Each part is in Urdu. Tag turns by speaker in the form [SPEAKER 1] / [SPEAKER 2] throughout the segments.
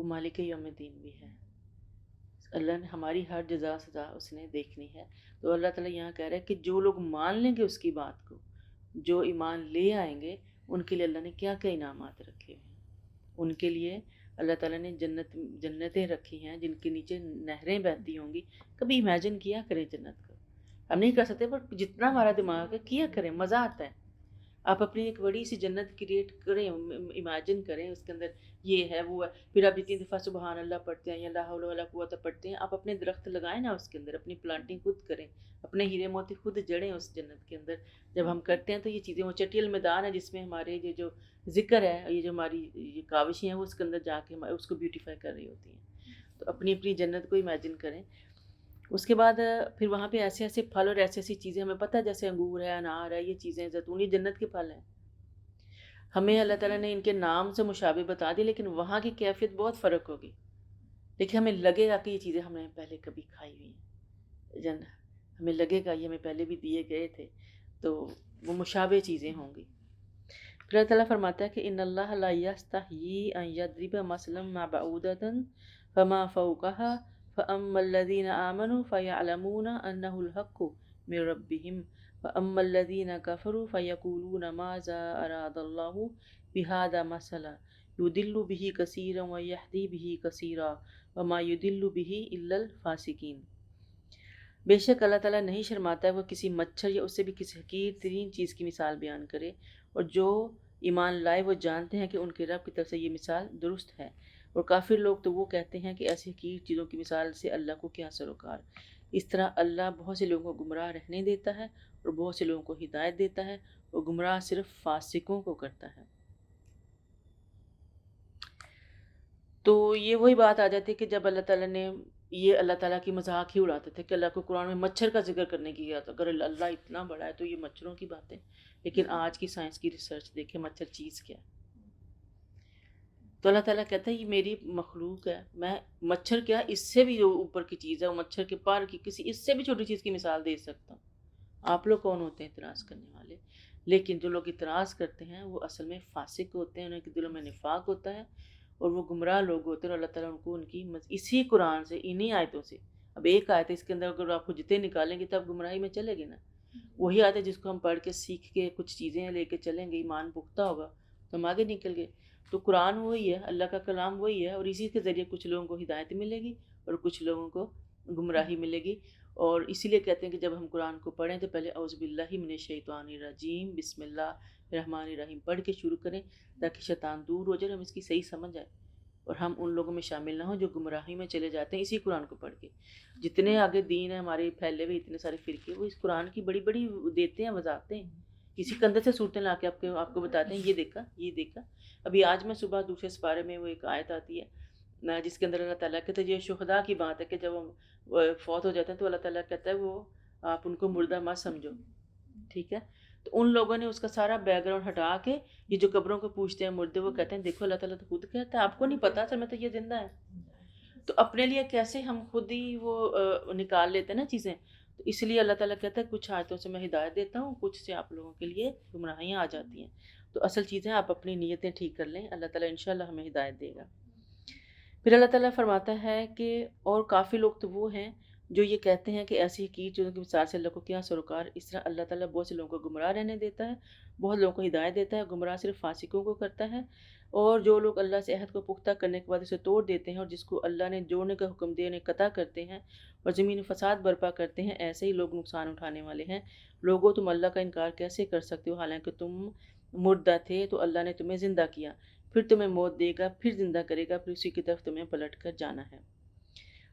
[SPEAKER 1] وہ مالک یوم الدین بھی ہے. اللہ نے ہماری ہر جزا سزا اس نے دیکھنی ہے. تو اللہ تعالیٰ یہاں کہہ رہا ہے کہ جو لوگ مان لیں گے اس کی بات کو، جو ایمان لے آئیں گے، ان کے لیے اللہ نے کیا کیا انعامات رکھے ہوئے ہیں. ان کے لیے اللہ تعالیٰ نے جنتیں رکھی ہیں جن کے نیچے نہریں بہتی ہوں گی. کبھی امیجن کیا کریں جنت کو، ہم نہیں کر سکتے، پر جتنا ہمارا دماغ ہے کیا کریں، مزہ آتا ہے. آپ اپنی ایک بڑی سی جنت کریٹ کریں، امیجن کریں، اس کے اندر یہ ہے وہ ہے. پھر آپ جتنی دفعہ سبحان اللہ پڑھتے ہیں یا لا حول ولا قوت پڑھتے ہیں، آپ اپنے درخت لگائیں نا اس کے اندر، اپنی پلانٹنگ خود کریں، اپنے ہیرے موتی خود جڑیں اس جنت کے اندر. جب ہم کرتے ہیں تو یہ چیزیں، وہ چٹیل میدان ہے جس میں ہمارے یہ جو ذکر ہے، یہ جو ہماری یہ کاوشیں ہیں، وہ اس کے اندر جا کے اس کو بیوٹیفائی کر رہی ہوتی ہیں. تو اپنی اپنی جنت کو امیجن کریں. اس کے بعد پھر وہاں پہ ایسے ایسے پھل اور ایسی ایسی چیزیں ہمیں پتہ ہے، جیسے انگور ہے، انار ہے، یہ چیزیں زیتون، یہ جنت کے پھل ہیں. ہمیں اللہ تعالیٰ نے ان کے نام سے مشابہ بتا دی، لیکن وہاں کی کیفیت بہت فرق ہوگی. لیکن ہمیں لگے گا کہ یہ چیزیں ہم نے پہلے کبھی کھائی ہوئی ہیں، ہمیں لگے گا یہ ہمیں پہلے بھی دیے گئے تھے، تو وہ مشابہ چیزیں ہوں گی. پھر اللہ تعالیٰ فرماتا ہے کہ ان اللہ لا یستحیی ان یضرب مثلا ما بعودۃ فما فوقها فاما الذین آمنوا فیعلمون انہ الحق من ربهم واما الذین کفروا فیقولون ماذا اراد اللہ بہذا مثلا یضل به کثیرا ویہدی به کثیرا وما یضل به الا الفاسقین. بے شک اللہ تعالیٰ نہیں شرماتا ہے وہ کسی مچھر یا اس سے بھی کسی حقیر ترین چیز کی مثال بیان کرے، اور جو ایمان لائے وہ جانتے ہیں کہ ان کے رب کی طرف سے یہ مثال درست ہے. اور کافر لوگ تو وہ کہتے ہیں کہ ایسی حقیر چیزوں کی مثال سے اللہ کو کیا سروکار. اس طرح اللہ بہت سے لوگوں کو گمراہ رہنے دیتا ہے اور بہت سے لوگوں کو ہدایت دیتا ہے، اور گمراہ صرف فاسقوں کو کرتا ہے. تو یہ وہی بات آ جاتی ہے کہ جب اللہ تعالیٰ نے یہ اللہ تعالیٰ کی مذاق ہی اڑاتے تھے کہ اللہ کو قرآن میں مچھر کا ذکر کرنے کی کیا تھا، اگر اللہ اتنا بڑا ہے تو یہ مچھروں کی باتیں. لیکن آج کی سائنس کی ریسرچ دیکھیں مچھر چیز کیا ہے. تو اللہ تعالیٰ کہتا ہے یہ میری مخلوق ہے، میں مچھر کیا اس سے بھی جو اوپر کی چیز ہے، وہ مچھر کے پار کی کسی اس سے بھی چھوٹی چیز کی مثال دے سکتا ہوں. آپ لوگ کون ہوتے ہیں اعتراض کرنے والے؟ لیکن جو لوگ اعتراض کرتے ہیں وہ اصل میں فاسق ہوتے ہیں، ان کے دلوں میں نفاق ہوتا ہے، اور وہ گمراہ لوگ ہوتے ہیں. اور اللہ تعالیٰ ان کو ان کی اسی قرآن سے، انہی آیتوں سے، اب ایک آیت ہے اس کے اندر اگر آپ حجتیں نکالیں گے تب گمراہی میں چلے گے نا. وہی آیت ہے جس کو ہم پڑھ کے سیکھ کے کچھ چیزیں لے کے چلیں گے، ایمان پختہ ہوگا تو ہم آگے نکل گئے. تو قرآن وہی ہے، اللہ کا کلام وہی ہے، اور اسی کے ذریعے کچھ لوگوں کو ہدایت ملے گی اور کچھ لوگوں کو گمراہی ملے گی. اور اسی لیے کہتے ہیں کہ جب ہم قرآن کو پڑھیں تو پہلے اعوذ باللہ من الشیطان الرجیم بسم اللہ الرحمن الرحیم پڑھ کے شروع کریں، تاکہ شیطان دور ہو جائے، ہم اس کی صحیح سمجھ آئے اور ہم ان لوگوں میں شامل نہ ہوں جو گمراہی میں چلے جاتے ہیں اسی قرآن کو پڑھ کے. جتنے آگے دین ہیں ہمارے پھیلے ہوئے، اتنے سارے فرقے، وہ اس قرآن کی بڑی بڑی دیتے ہیں، وضاحتیں ہیں، کسی کندھے سے صورتیں لا کے آپ کو بتاتے ہیں یہ دیکھا یہ دیکھا. ابھی آج میں صبح دوسرے سپارے میں وہ ایک آیت آتی ہے جس کے اندر اللہ تعالیٰ کہتے ہیں یہ شہداء کی بات ہے کہ جب ہم فوت ہو جاتے ہیں تو اللہ تعالیٰ کہتا ہے وہ آپ ان کو مردہ مت سمجھو، ٹھیک ہے. تو ان لوگوں نے اس کا سارا بیک گراؤنڈ ہٹا کے یہ جو قبروں کو پوچھتے ہیں مردے، وہ کہتے ہیں دیکھو اللہ تعالیٰ تو خود کہتا ہے آپ کو نہیں پتا اصل میں تو یہ زندہ ہے. تو اپنے لیے کیسے ہم خود ہی وہ نکال لیتے ہیں نا چیزیں. تو اس لیے اللہ تعالیٰ کہتا ہے کچھ آیتوں سے میں ہدایت دیتا ہوں، کچھ سے آپ لوگوں کے لیے گمراہیاں آ جاتی ہیں. تو اصل چیزیں آپ اپنی نیتیں ٹھیک کر لیں، اللہ تعالیٰ انشاءاللہ ہمیں ہدایت دے گا. پھر اللہ تعالیٰ فرماتا ہے کہ اور کافی لوگ تو وہ ہیں جو یہ کہتے ہیں کہ ایسی حقیر چیزوں کی مثال سے اللہ کو کیا سروکار. اس طرح اللہ تعالیٰ بہت سے لوگوں کو گمراہ رہنے دیتا ہے، بہت لوگوں کو ہدایت دیتا ہے، گمراہ صرف فاسقوں کو کرتا ہے. اور جو لوگ اللہ سے عہد کو پختہ کرنے کے بعد اسے توڑ دیتے ہیں اور جس کو اللہ نے جوڑنے کا حکم دیا انہیں قطع کرتے ہیں اور زمین میں فساد برپا کرتے ہیں، ایسے ہی لوگ نقصان اٹھانے والے ہیں. لوگوں تم اللہ کا انکار کیسے کر سکتے ہو حالانکہ تم مردہ تھے تو اللہ نے تمہیں زندہ کیا، پھر تمہیں موت دے گا، پھر زندہ کرے گا، پھر اسی کی طرف تمہیں پلٹ کر جانا ہے.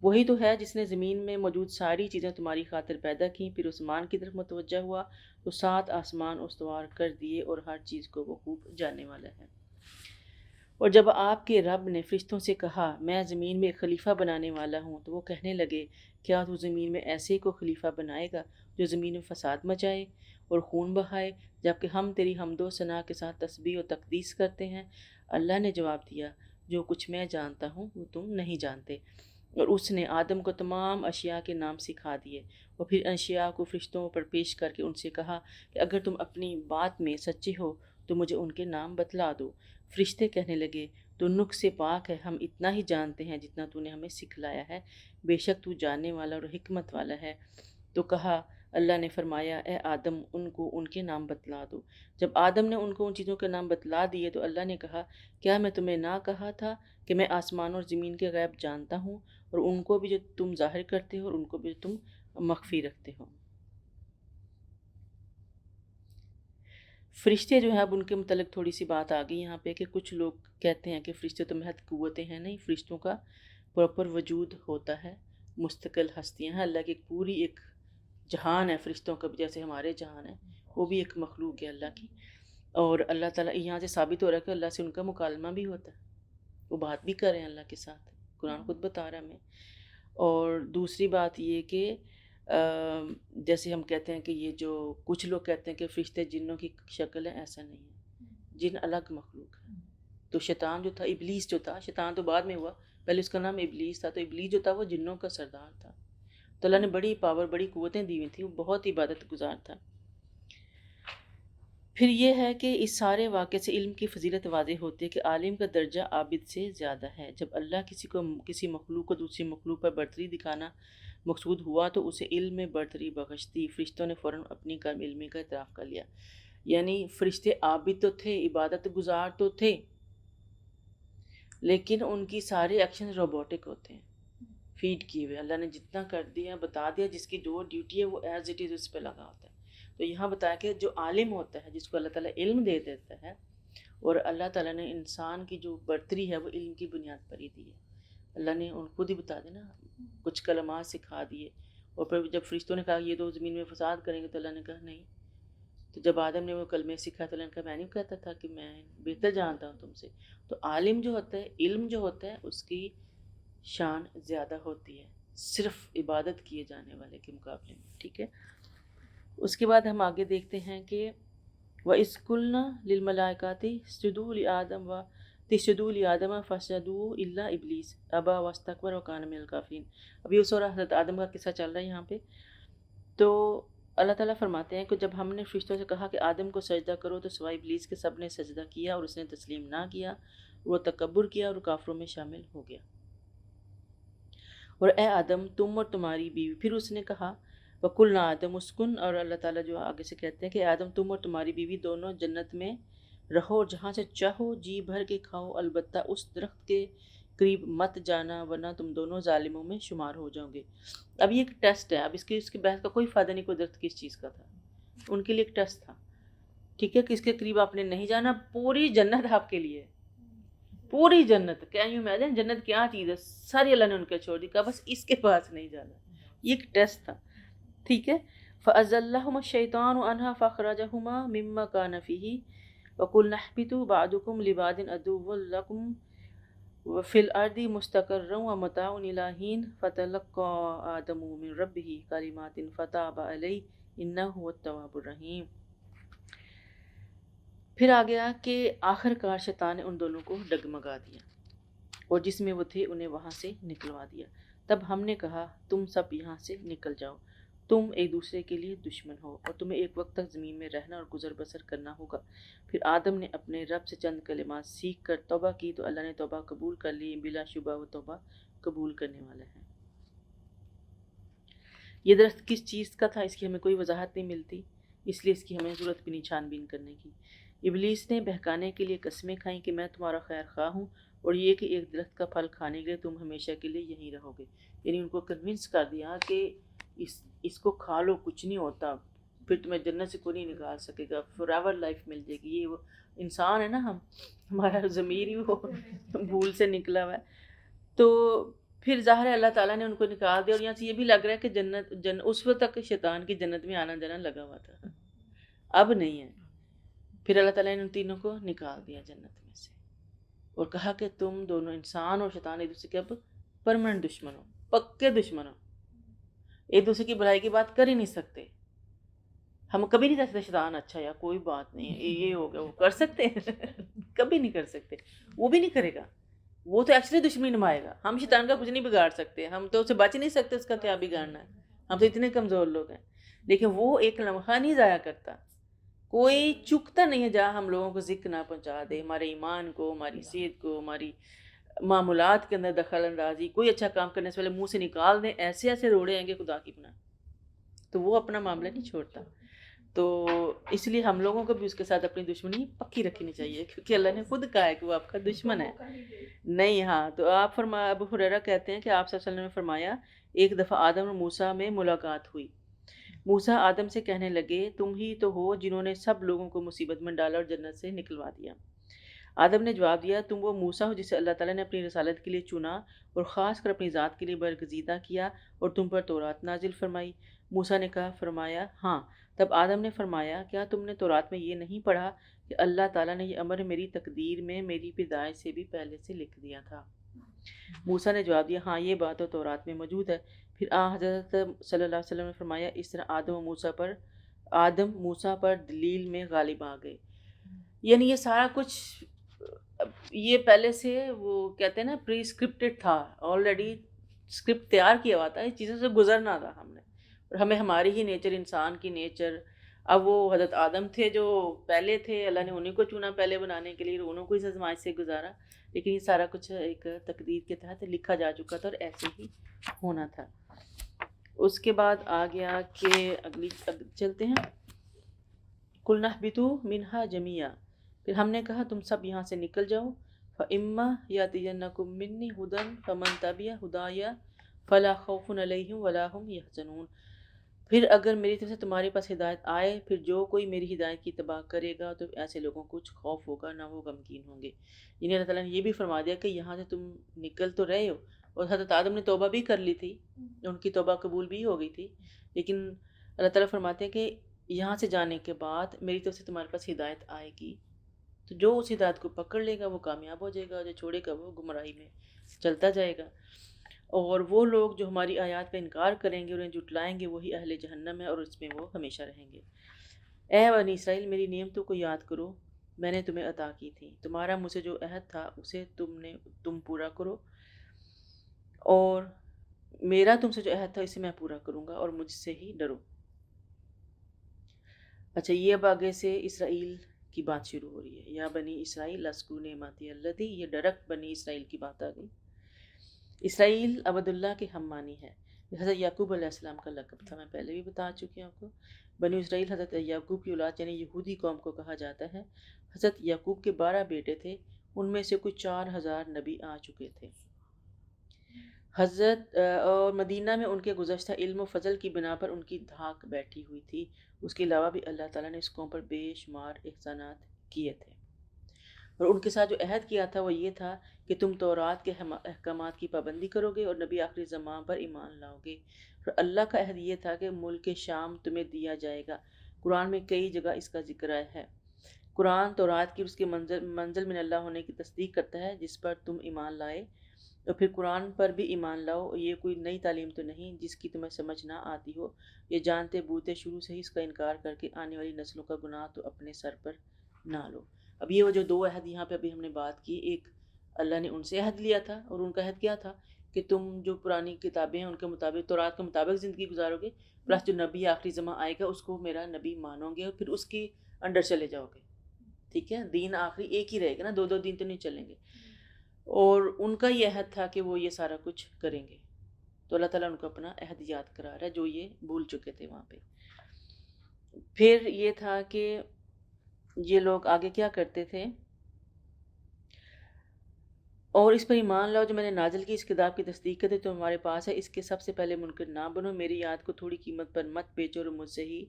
[SPEAKER 1] وہی تو ہے جس نے زمین میں موجود ساری چیزیں تمہاری خاطر پیدا کیں، پھر آسمان کی طرف متوجہ ہوا تو 7 آسمان استوار کر دیے اور ہر چیز کو وہ خوب جاننے والا ہے. اور جب آپ کے رب نے فرشتوں سے کہا میں زمین میں ایک خلیفہ بنانے والا ہوں، تو وہ کہنے لگے کیا تو زمین میں ایسے کو خلیفہ بنائے گا جو زمین میں فساد مچائے اور خون بہائے، جبکہ ہم تیری حمد و ثنا کے ساتھ تسبیح و تقدیس کرتے ہیں. اللہ نے جواب دیا جو کچھ میں جانتا ہوں وہ تم نہیں جانتے. اور اس نے آدم کو تمام اشیاء کے نام سکھا دیے اور پھر اشیاء کو فرشتوں پر پیش کر کے ان سے کہا کہ اگر تم اپنی بات میں سچے ہو تو مجھے ان کے نام بتلا دو. فرشتے کہنے لگے تو نقص سے پاک ہے، ہم اتنا ہی جانتے ہیں جتنا تو نے ہمیں سکھلایا ہے، بے شک تو جاننے والا اور حکمت والا ہے۔ تو کہا، اللہ نے فرمایا، اے آدم ان کو ان کے نام بتلا دو۔ جب آدم نے ان کو ان چیزوں کے نام بتلا دیے تو اللہ نے کہا، کیا میں تمہیں نہ کہا تھا کہ میں آسمان اور زمین کے غیب جانتا ہوں، اور ان کو بھی جو تم ظاہر کرتے ہو اور ان کو بھی جو تم مخفی رکھتے ہو۔ فرشتے جو ہیں، اب ان کے متعلق تھوڑی سی بات آ گئی یہاں پہ کہ کچھ لوگ کہتے ہیں کہ فرشتے تو محض قوتیں ہیں، نہیں، فرشتوں کا پراپر وجود ہوتا ہے، مستقل ہستیاں ہیں، اللہ کی ایک پوری ایک جہان ہے فرشتوں کا بھی، جیسے ہمارے جہان ہے، وہ بھی ایک مخلوق ہے اللہ کی۔ اور اللہ تعالیٰ یہاں سے ثابت ہو رہا ہے کہ اللہ سے ان کا مکالمہ بھی ہوتا ہے، وہ بات بھی کر رہے ہیں اللہ کے ساتھ، قرآن خود بتا رہا ہے ہمیں۔ اور دوسری بات یہ کہ جیسے ہم کہتے ہیں کہ یہ جو کچھ لوگ کہتے ہیں کہ فرشتے جنوں کی شکل ہے، ایسا نہیں ہے، جن الگ مخلوق ہے۔ تو شیطان جو تھا، ابلیس جو تھا، شیطان تو بعد میں ہوا، پہلے اس کا نام ابلیس تھا، تو ابلیس جو تھا وہ جنوں کا سردار تھا، تو اللہ نے بڑی پاور، بڑی قوتیں دی ہوئی تھیں، وہ بہت عبادت گزار تھا۔ پھر یہ ہے کہ اس سارے واقعے سے علم کی فضیلت واضح ہوتی ہے کہ عالم کا درجہ عابد سے زیادہ ہے۔ جب اللہ کسی مخلوق کو دوسری مخلوق پر برتری دکھانا مقصود ہوا تو اسے علم میں برتری بخش دی۔ فرشتوں نے فوراً اپنی کم علمی کا اعتراف کر لیا۔ یعنی فرشتے عابد تو تھے، عبادت گزار تو تھے، لیکن ان کی سارے ایکشن روبوٹک ہوتے ہیں، فیڈ کیے ہوئے۔ اللہ نے جتنا کر دیا، بتا دیا، جس کی جو ڈیوٹی ہے وہ ایز اٹ از اس پہ لگا ہوتا ہے۔ تو یہاں بتایا کہ جو عالم ہوتا ہے، جس کو اللہ تعالیٰ علم دے دیتا ہے، اور اللہ تعالیٰ نے انسان کی جو برتری ہے وہ علم کی بنیاد پر ہی دی ہے۔ اللہ نے ان خود ہی بتا دینا، کچھ کلمات سکھا دیے، اور پھر جب فرشتوں نے کہا یہ تو زمین میں فساد کریں گے، تو اللہ نے کہا نہیں۔ تو جب آدم نے وہ کلمے سکھا تو اللہ نے کہا میں نہیں کہتا تھا کہ میں بہتر جانتا ہوں تم سے۔ تو عالم جو ہوتا ہے، علم جو ہوتا ہے، اس کی شان زیادہ ہوتی ہے صرف عبادت کیے جانے والے کے مقابلے میں، ٹھیک ہے۔ اس کے بعد ہم آگے دیکھتے ہیں کہ وَإِذْ قُلْنَا لِلْمَلَائِكَةِ اسْجُدُوا لِآدَمَ تسجدوا لآدم فسجدوا إلا إبلیس ابا واستكبر وكان من الكافرين۔ ابھی اس اور حضرت آدم کا قصہ چل رہا ہے یہاں پہ۔ تو اللہ تعالیٰ فرماتے ہیں کہ جب ہم نے فرشتوں سے کہا کہ آدم کو سجدہ کرو تو سوائے ابلیس کے سب نے سجدہ کیا، اور اس نے تسلیم نہ کیا، وہ تکبر کیا اور کافروں میں شامل ہو گیا۔ اور اے آدم تم اور تمہاری بیوی، پھر اس نے کہا وَقُلْنَا آدم اسکن، اور اللہ تعالیٰ جو آگے سے کہتے ہیں کہ آدم تم اور تمہاری بیوی دونوں جنت میں رہو، اور جہاں سے چاہو جی بھر کے کھاؤ، البتہ اس درخت کے قریب مت جانا ورنہ تم دونوں ظالموں میں شمار ہو جاؤ گے۔ اب یہ ایک ٹیسٹ ہے، اب اس کی بحث کا کوئی فائدہ نہیں، کوئی درخت کس چیز کا تھا، ان کے لیے ایک ٹیسٹ تھا، ٹھیک ہے، کہ اس کے قریب آپ نے نہیں جانا، پوری جنت آپ کے لیے، پوری جنت، کین یو امیجن جنت کیا چیز ہے، ساری اللہ نے ان کے چھوڑ دی، کہا بس اس کے پاس نہیں جانا، یہ ایک ٹیسٹ تھا، ٹھیک ہے۔ فَأَزَلَّهُمَا الشَّيْطَانُ عَنْهَا فَأَخْرَجَهُمَا مِمَّا كَانَ فِيهِ وَقُلْنَا اهْبِطُوا بَعْضُكُمْ لِبَعْضٍ عَدُوٌّ لَكُمْ وَفِي الْأَرْضِ مُسْتَقَرٌّ وَمَتَاعٌ إِلَىٰ حِينٍ فَتَلَقَّىٰ آدَمُ مِن رَّبِّهِ كَلِمَاتٍ فَتَابَ عَلَيْهِ إِنَّهُ هُوَ التَّوَّابُ الرَّحِيمُ۔ پھر آ گیا کہ آخر کار شیطان نے ان دونوں کو ڈگمگا دیا، اور جس میں وہ تھے انہیں وہاں سے نکلوا دیا۔ تب ہم نے کہا تم سب یہاں سے نکل جاؤ، تم ایک دوسرے کے لیے دشمن ہو، اور تمہیں ایک وقت تک زمین میں رہنا اور گزر بسر کرنا ہوگا۔ پھر آدم نے اپنے رب سے چند کلمات سیکھ کر توبہ کی تو اللہ نے توبہ قبول کر لی، بلا شبہ وہ توبہ قبول کرنے والا ہے۔ یہ درخت کس چیز کا تھا اس کی ہمیں کوئی وضاحت نہیں ملتی، اس لیے اس کی ہمیں ضرورت بھی نہیں چھان بین کرنے کی۔ ابلیس نے بہکانے کے لیے قسمیں کھائیں کہ میں تمہارا خیر خواہ ہوں، اور یہ کہ ایک درخت کا پھل کھانے کے لیے تم ہمیشہ کے لیے یہیں رہو گے۔ یعنی ان کو کنونس کر دیا کہ اس کو کھا لو، کچھ نہیں ہوتا، پھر تمہیں جنت سے کوئی نہیں نکال سکے گا، فار ایور لائف مل جائے گی۔ یہ وہ انسان ہے نا، ہمارا ضمیر ہی وہ بھول سے نکلا ہوا ہے۔ تو پھر ظاہر ہے اللہ تعالیٰ نے ان کو نکال دیا، اور یہاں سے یہ بھی لگ رہا ہے کہ جنت اس وقت تک شیطان کی جنت میں آنا جانا لگا ہوا تھا، اب نہیں ہے۔ پھر اللہ تعالیٰ نے ان تینوں کو نکال دیا جنت میں سے، اور کہا کہ تم دونوں انسان اور شیطان ایک دوسرے کے اب پرماننٹ دشمن ہو، پکے دشمن ہو، ایک دوسرے کی بھلائی کی بات کر ہی نہیں سکتے۔ ہم کبھی نہیں کہہ سکتے شیطان اچھا یا کوئی بات نہیں ہے، یہ ہو گیا، وہ کر سکتے ہیں کبھی نہیں کر سکتے، وہ بھی نہیں کرے گا، وہ تو ایکچولی دشمنی نمائے گا۔ ہم شیطان کا کچھ نہیں بگاڑ سکتے، ہم تو اسے بچ نہیں سکتے، اس کا کیا بگاڑنا ہے، ہم تو اتنے کمزور لوگ ہیں، لیکن وہ ایک لمحہ نہیں ضائع کرتا، کوئی چکتا نہیں ہے جہاں ہم لوگوں کو ذکر نہ پہنچا دے، ہمارے ایمان کو، ہماری صحت کو، ہماری معاملات کے اندر دخل اندازی، کوئی اچھا کام کرنے سے پہلے منہ سے نکال دیں، ایسے ایسے روڑے آئیں گے خدا کی پناہ، تو وہ اپنا معاملہ نہیں چھوڑتا. تو اس لیے ہم لوگوں کو بھی اس کے ساتھ اپنی دشمنی پکی رکھنی چاہیے، کیونکہ اللہ نے خود کہا ہے کہ وہ آپ کا دشمن ہے. نہیں، ہاں، تو آپ ابو ہریرہ کہتے ہیں کہ آپ صلی اللہ علیہ وسلم نے فرمایا ایک دفعہ آدم اور موسیٰ میں ملاقات ہوئی. موسیٰ آدم سے کہنے لگے تم ہی تو ہو جنہوں نے سب لوگوں کو مصیبت میں ڈالا اور جنت سے نکلوا دیا. آدم نے جواب دیا تم وہ موسیٰ ہو جسے اللہ تعالیٰ نے اپنی رسالت کے لیے چنا اور خاص کر اپنی ذات کے لیے برگزیدہ کیا اور تم پر تورات نازل فرمائی. موسیٰ نے کہا فرمایا ہاں. تب آدم نے فرمایا کیا تم نے تورات میں یہ نہیں پڑھا کہ اللہ تعالیٰ نے یہ امر میری تقدیر میں میری پیدائش سے بھی پہلے سے لکھ دیا تھا؟ موسیٰ نے جواب دیا ہاں یہ بات تو تورات میں موجود ہے. پھر حضرت صلی اللہ علیہ وسلم نے فرمایا اس طرح آدم موسیٰ پر دلیل میں غالب آ گئے. یعنی یہ سارا کچھ یہ پہلے سے وہ کہتے ہیں نا پری اسکرپٹڈ تھا، آلریڈی اسکرپٹ تیار کیا ہوا تھا، اس چیزوں سے گزرنا تھا ہم نے، اور ہمیں ہماری ہی نیچر، انسان کی نیچر. اب وہ حضرت آدم تھے جو پہلے تھے، اللہ نے انہیں کو چنا پہلے بنانے کے لیے، انہوں کو اس آزمائش سے گزارا، لیکن یہ سارا کچھ ایک تقدیر کے تحت لکھا جا چکا تھا اور ایسے ہی ہونا تھا. اس کے بعد آ گیا کہ اگلی چلتے ہیں قُلْنَا اهْبِطُوا مِنْهَا جَمِيعًا. پھر ہم نے کہا تم سب یہاں سے نکل جاؤ. فَإِمَّا يَأْتِيَنَّكُم مِّنِّي هُدًى فَمَن تَبِعَ هُدَايَ فَلَا خَوْفٌ عَلَيْهِمْ وَلَا هُمْ يَحْزَنُونَ. پھر اگر میری طرف سے تمہارے پاس ہدایت آئے، پھر جو کوئی میری ہدایت کی اتباع کرے گا تو ایسے لوگوں کو کچھ خوف ہوگا نہ وہ غمگین ہوں گے. یعنی اللہ تعالیٰ نے یہ بھی فرما دیا کہ یہاں سے تم نکل تو رہے ہو، اور حضرت آدم نے توبہ بھی کر لی تھی، ان کی توبہ قبول بھی ہو گئی تھی، لیکن اللہ تعالیٰ فرماتے ہیں کہ یہاں سے جانے کے بعد میری طرف سے تمہارے پاس ہدایت آئے گی، تو جو اس ہدایت کو پکڑ لے گا وہ کامیاب ہو جائے گا، جو چھوڑے گا وہ گمراہی میں چلتا جائے گا. اور وہ لوگ جو ہماری آیات کا انکار کریں گے، انہیں جھٹلائیں گے، وہی اہل جہنم ہے اور اس میں وہ ہمیشہ رہیں گے. اے بنی اسرائیل میری نعمتوں کو یاد کرو، میں نے تمہیں عطا کی تھی، تمہارا مجھ سے جو عہد تھا اسے تم پورا کرو، اور میرا تم سے جو عہد تھا اسے میں پورا کروں گا، اور مجھ سے ہی ڈرو. اچھا، یہ اب آگے سے اسرائیل کی بات شروع ہو رہی ہے. یا بنی اسرائیل اذکروا نعمتی اللتی، یہ ڈائریکٹ بنی اسرائیل کی بات آ گئی. اسرائیل عبداللہ کے ہم معنی ہے. حضرت یعقوب علیہ السلام کا لقب تھا، میں پہلے بھی بتا چکی ہوں آپ کو. بنی اسرائیل حضرت یعقوب کی اولاد یعنی یہودی قوم کو کہا جاتا ہے. حضرت یعقوب کے 12 بیٹے تھے، ان میں سے کچھ 4000 نبی آ چکے تھے. حضرت اور مدینہ میں ان کے گزشتہ علم و فضل کی بنا پر ان کی دھاک بیٹھی ہوئی تھی. اس کے علاوہ بھی اللہ تعالیٰ نے اس قوم پر بے شمار احسانات کیے تھے، اور ان کے ساتھ جو عہد کیا تھا وہ یہ تھا کہ تم تورات کے احکامات کی پابندی کرو گے اور نبی آخری زمان پر ایمان لاؤ گے. اور اللہ کا عہد یہ تھا کہ ملک شام تمہیں دیا جائے گا. قرآن میں کئی جگہ اس کا ذکر ہے. قرآن تورات کی اور اس کے منزل من اللہ ہونے کی تصدیق کرتا ہے جس پر تم ایمان لائے، اور پھر قرآن پر بھی ایمان لاؤ. یہ کوئی نئی تعلیم تو نہیں جس کی تمہیں سمجھ نہ آتی ہو. یہ جانتے بوتے شروع سے ہی اس کا انکار کر کے آنے والی نسلوں کا گناہ تو اپنے سر پر نہ لو. اب یہ وہ جو 2 عہد یہاں پہ ابھی ہم نے بات کی، ایک اللہ نے ان سے عہد لیا تھا، اور ان کا عہد کیا تھا کہ تم جو پرانی کتابیں ہیں ان کے مطابق، تورات کے مطابق زندگی گزارو گے، پلس جو نبی آخری زمان آئے گا اس کو میرا نبی مانو گے اور پھر اس کی انڈر چلے جاؤ گے. ٹھیک ہے، دین آخری ایک ہی رہے گا نا، 2 دین تو نہیں چلیں گے. اور ان کا یہ عہد تھا کہ وہ یہ سارا کچھ کریں گے، تو اللہ تعالیٰ ان کو اپنا عہد یاد کرا رہا ہے جو یہ بھول چکے تھے وہاں پہ. پھر یہ تھا کہ یہ لوگ آگے کیا کرتے تھے، اور اس پر ایمان لاؤ جو میں نے نازل کی، اس کتاب کی تصدیق کرتے تو ہمارے پاس ہے، اس کے سب سے پہلے منکر نہ بنو، میری یاد کو تھوڑی قیمت پر مت بیچو اور مجھ سے ہی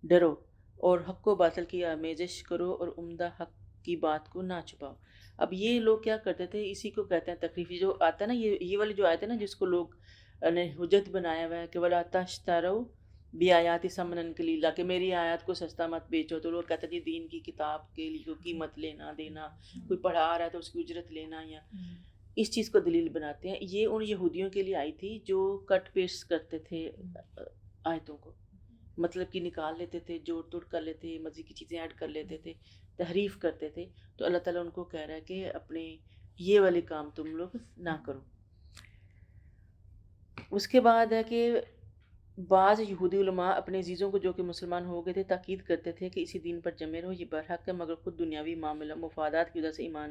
[SPEAKER 1] ڈرو، اور حق و باطل کی آمیزش کرو اور عمدہ حق کی بات کو نہ چھپاؤ. اب یہ لوگ کیا کرتے تھے، اسی کو کہتے ہیں تکلیفی جو آتا ہے نا، یہ والی جو آیت ہے نا جس کو لوگ نے حجت بنایا ہوا ہے کہ وَلَا تَشْتَرُوا بِآيَاتِ ثَمَنًا قَلِيلًا، کہ میری آیات کو سستا مت بیچو. تو لوگ کہتے ہیں دین کی کتاب کے لیے کوئی قیمت لینا دینا، کوئی پڑھا رہا ہے تو اس کی اجرت لینا، یا اس چیز کو دلیل بناتے ہیں. یہ ان یہودیوں کے لیے آئی تھی جو کٹ پیسٹ کرتے تھے آیتوں کو، مطلب کہ نکال لیتے تھے، جوڑ توڑ کر لیتے، مزید کی چیزیں ایڈ کر لیتے تھے، تحریف کرتے تھے. تو اللہ تعالیٰ ان کو کہہ رہا ہے کہ اپنے یہ والے کام تم لوگ نہ کرو. اس کے بعد ہے کہ بعض یہودی علماء اپنے عزیزوں کو جو کہ مسلمان ہو گئے تھے تاکید کرتے تھے کہ اسی دین پر جمے رہو، یہ برحق ہے، مگر خود دنیاوی معاملہ مفادات کی وجہ سے ایمان